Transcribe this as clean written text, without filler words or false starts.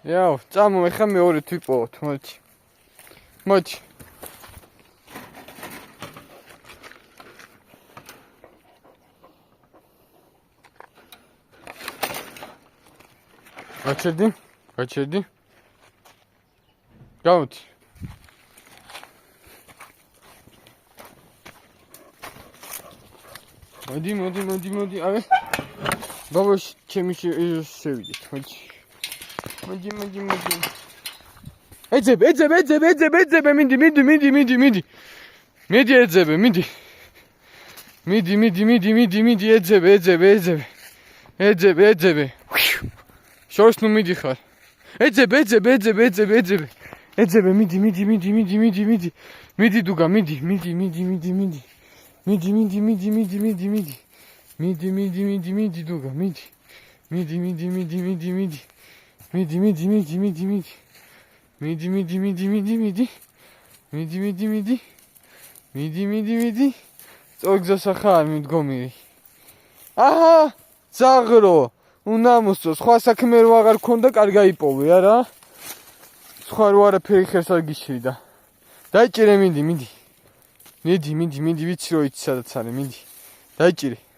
იაო, წამო, ეხლა მეორე თვიპოვოთ, მოდი. მოდი. გაჩერდი. გამოდი. მოდი, აბე. ბაბოш, ჩემი შევიდეთ, მოდი. ეძებ, მიდი. მიდი ეძებ, მიდი. მიდი, ეძებ. შორს ნუ მიდიხარ. ეძებ. ეძებ, მიდი. მიდი დუგა, მიდი. მიდი, დუგა, მიდი. მიდი. წოგზასა ხარ მიდგომი. აჰა, ზაღრო. უნამუსო, სხვა საქმე რო აღარ ქონდა, კარგა იპოვე არა? სხვა რო არაფერი ხერს არ გიშლიდა. დაიჭირე, მიდი. მიდი, ვიცი რომ იცი სადაც არის, მიდი. დაიჭირე.